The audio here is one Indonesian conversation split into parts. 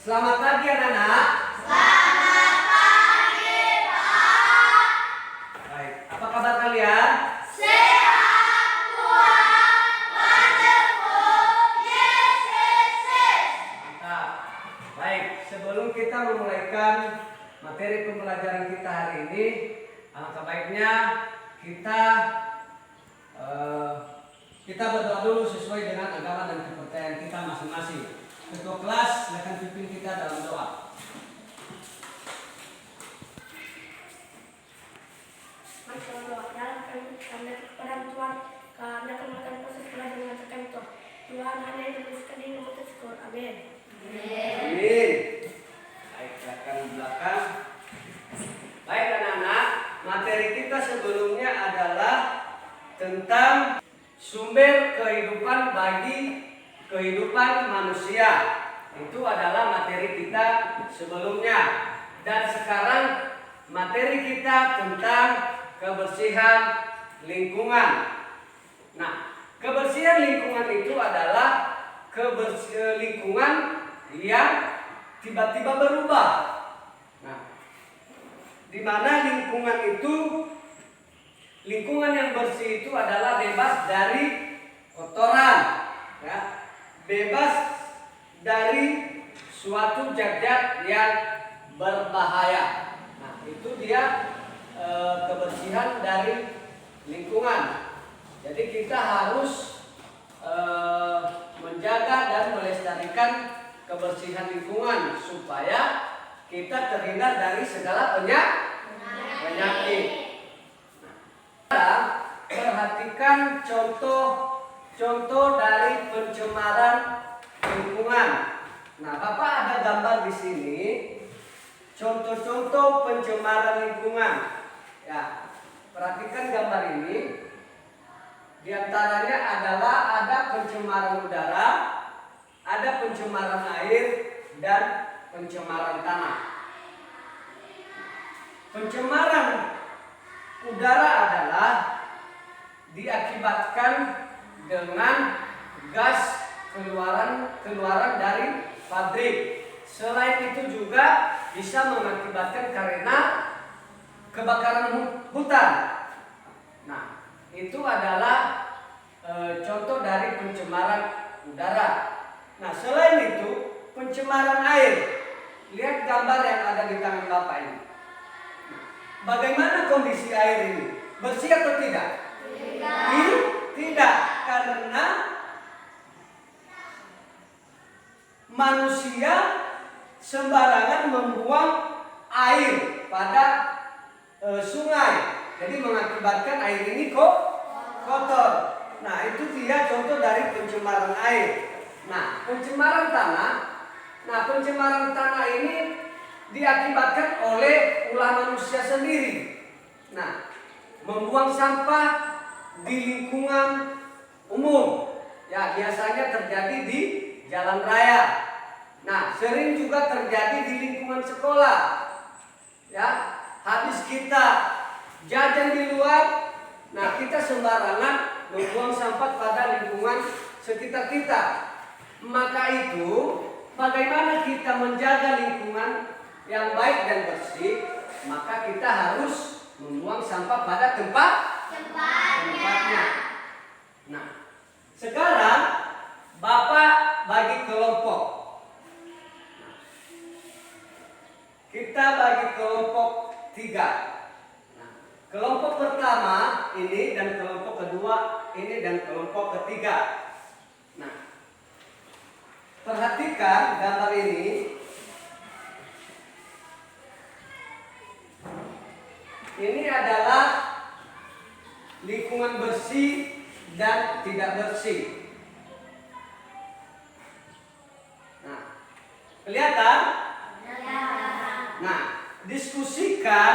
Selamat pagi anak-anak. Selamat pagi, Pak. Baik, apa kabar kalian? Sehat, kuat, wonderful, yes, yes, yes. Mantap. Baik, sebelum kita memulaikan materi pembelajaran kita hari ini, alangkah baiknya kita berdoa dulu sesuai dengan agama dan kepercayaan kita masing-masing. Ketua kelas akan pimpin kita dalam doa. Karena kepada Tuhan, karena kemakan proses pelajaran dengan tekan Tuhan. Tuhan hanya yang meneruskan ini untuk syukur. Amin. Amin. Baik, silakan belakang. Baik anak-anak, materi kita sebelumnya adalah tentang sumber kehidupan bagi kehidupan manusia. Itu adalah materi kita sebelumnya. Dan sekarang materi kita tentang kebersihan lingkungan. Nah, kebersihan lingkungan itu adalah lingkungan yang tiba-tiba berubah. Nah, di mana lingkungan yang bersih itu adalah bebas dari kotoran, ya, bebas dari suatu zat-zat yang berbahaya. Nah, itu dia kebersihan dari lingkungan. Jadi kita harus menjaga dan melestarikan kebersihan lingkungan supaya kita terhindar dari segala penyakit. Perhatikan contoh dari pencemaran lingkungan. Nah, Bapak ada gambar di sini contoh-contoh pencemaran lingkungan. Ya, perhatikan gambar ini. Di antaranya adalah ada pencemaran udara, ada pencemaran air, dan pencemaran tanah. Pencemaran udara adalah diakibatkan dengan gas keluaran dari pabrik. Selain itu juga bisa mengakibatkan karena kebakaran hutan. Nah, itu adalah contoh dari pencemaran udara. Nah, selain itu pencemaran air. Lihat gambar yang ada di tangan Bapak ini. Bagaimana kondisi air ini? Bersih atau tidak? Tidak, karena manusia sembarangan membuang air pada sungai. Jadi mengakibatkan air ini kotor. Nah, itu dia contoh dari pencemaran air. Nah, pencemaran tanah. Nah, pencemaran tanah ini diakibatkan oleh ulah manusia sendiri. Nah, membuang sampah di lingkungan umum. Ya, biasanya terjadi di jalan raya. Nah, sering juga terjadi di lingkungan sekolah. Ya, habis kita jajan di luar, nah kita sembarangan membuang sampah pada lingkungan sekitar kita. Maka itu, bagaimana kita menjaga lingkungan yang baik dan bersih? Maka kita harus membuang sampah pada tempatnya. Nah, sekarang Bapak bagi kelompok. Kita bagi kelompok 3. Nah, kelompok pertama ini dan kelompok kedua ini dan kelompok ketiga. Nah, perhatikan gambar ini. Ini adalah lingkungan bersih dan tidak bersih. Nah, kelihatan? Nah, diskusikan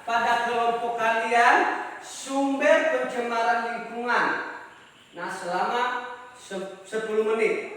pada kelompok kalian sumber pencemaran lingkungan. Nah, selama 10 menit.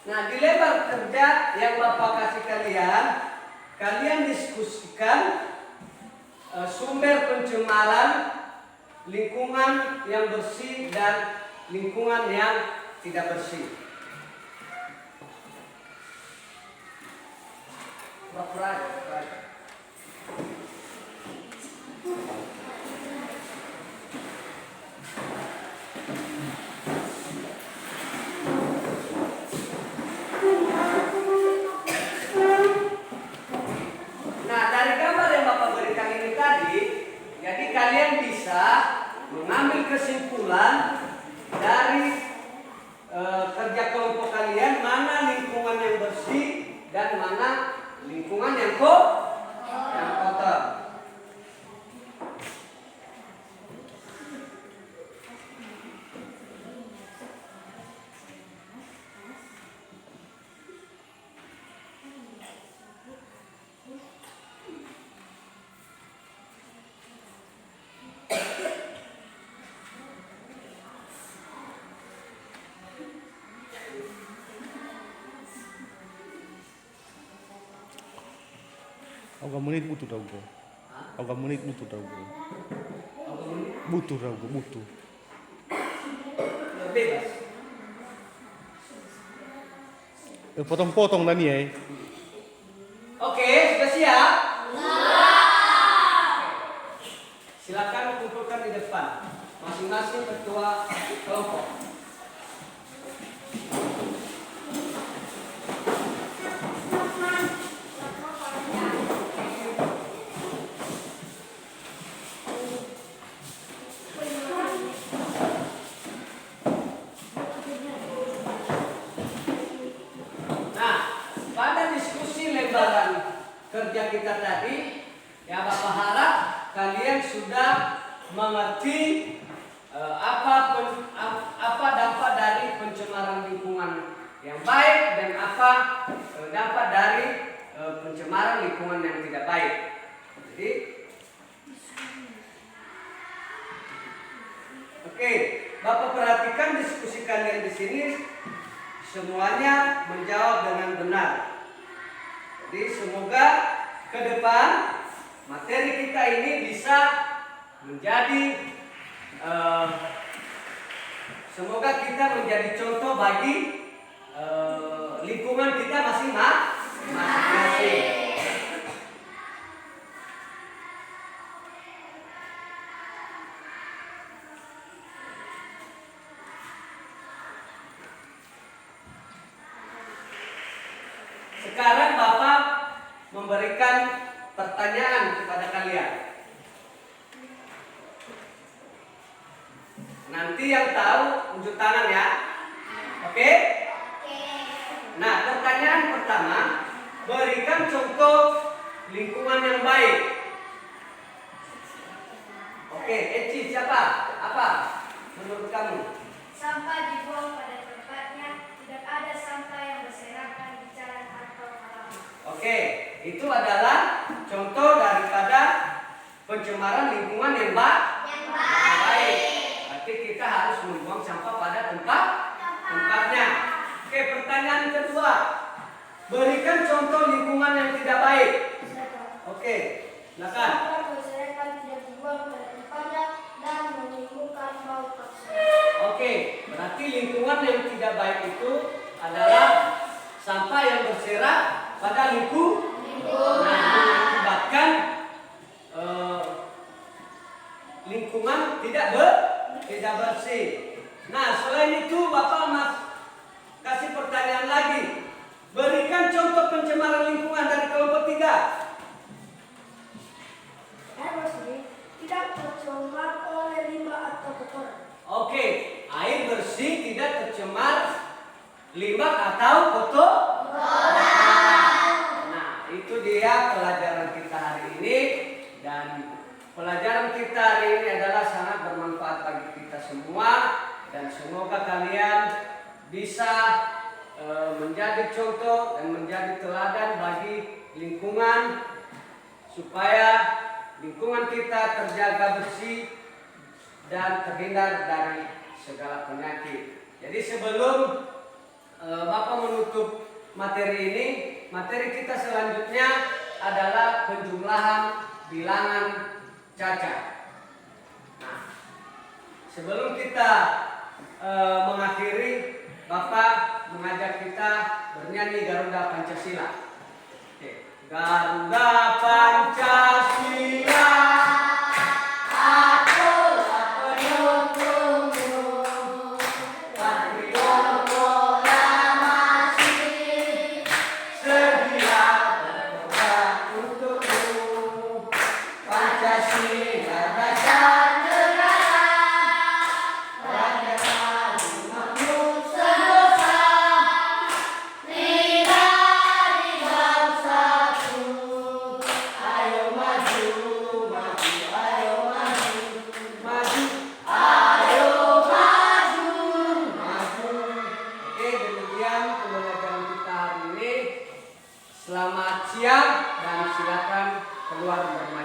Nah, di lebar kerja yang Bapak kasih kalian diskusikan sumber pencemaran lingkungan yang bersih dan lingkungan yang tidak bersih. Bapak. Nah, dari gambar yang Bapak berikan ini tadi, jadi kalian bisa mengambil kesimpulan dari kerja kelompok kalian mana lingkungan yang bersih dan mana lingkungan yang kotor. Auga menit butuh tau bro. Auga menit butuh tau bro. Butuh tau bro, butuh. Bebas. Potong-potong tadi ya. Oke, sudah siap? Silakan kumpulkan di depan masing-masing ketua kelompok. Kerja kita tadi, ya Bapak harap kalian sudah mengerti apa dampak dari pencemaran lingkungan yang baik dan apa dampak dari pencemaran lingkungan yang tidak baik. Jadi, oke, Bapak perhatikan diskusi kalian di sini semuanya menjawab dengan benar. Jadi semoga ke depan materi kita ini bisa menjadi semoga kita menjadi contoh bagi lingkungan kita masing-masing. Sekarang Bapak memberikan pertanyaan kepada kalian. Nanti yang tahu unjuk tangan ya. Oke? Nah, pertanyaan pertama, berikan contoh lingkungan yang baik. Oke, Eci siapa? Apa menurut kamu? Sampah dibuang pada tempatnya, tidak ada sampah yang berserakan di jalan atau halaman. Oke, itu adalah contoh daripada pencemaran lingkungan yang baik. Berarti kita harus membuang sampah pada tempatnya. Oke, pertanyaan kedua, berikan contoh lingkungan yang tidak baik. Oke, silakan. Sampah berserakan tidak dibuang pada tempatnya dan menimbulkan bau toksik. Oke, berarti lingkungan yang tidak baik itu adalah sampah yang berserak pada lingkungan. Nah, mengakibatkan lingkungan tidak bersih. Nah, selain itu Bapak kasih pertanyaan lagi. Berikan contoh pencemaran lingkungan dari kelompok 3. Air bersih tidak tercemar oleh limbah atau kotoran. Oke, air bersih tidak tercemar limbah atau kotoran. Nah, itu dia pelajaran kita hari ini, dan pelajaran kita hari ini adalah sangat bermanfaat bagi kita semua, dan semoga kalian bisa menjadi contoh dan menjadi teladan bagi lingkungan supaya lingkungan kita terjaga bersih dan terhindar dari segala penyakit. Jadi sebelum Bapak menutup menutup materi ini. Materi kita selanjutnya adalah penjumlahan bilangan cacat. Nah, sebelum kita mengakhiri, Bapak mengajak kita bernyanyi Garuda Pancasila. Oke. Garuda Pancasila, atulah pendukungmu, patriot proklamasi, sedia berkorban untukmu. Pancasila dasar negara, rakyat selalu makmur sentosa, nilai bersatu. Ayo maju, maju, ayo maju, maju, ayo maju, maju. Oke, demikian pembelajaran kita hari ini. Selamat siang dan silakan keluar bermain.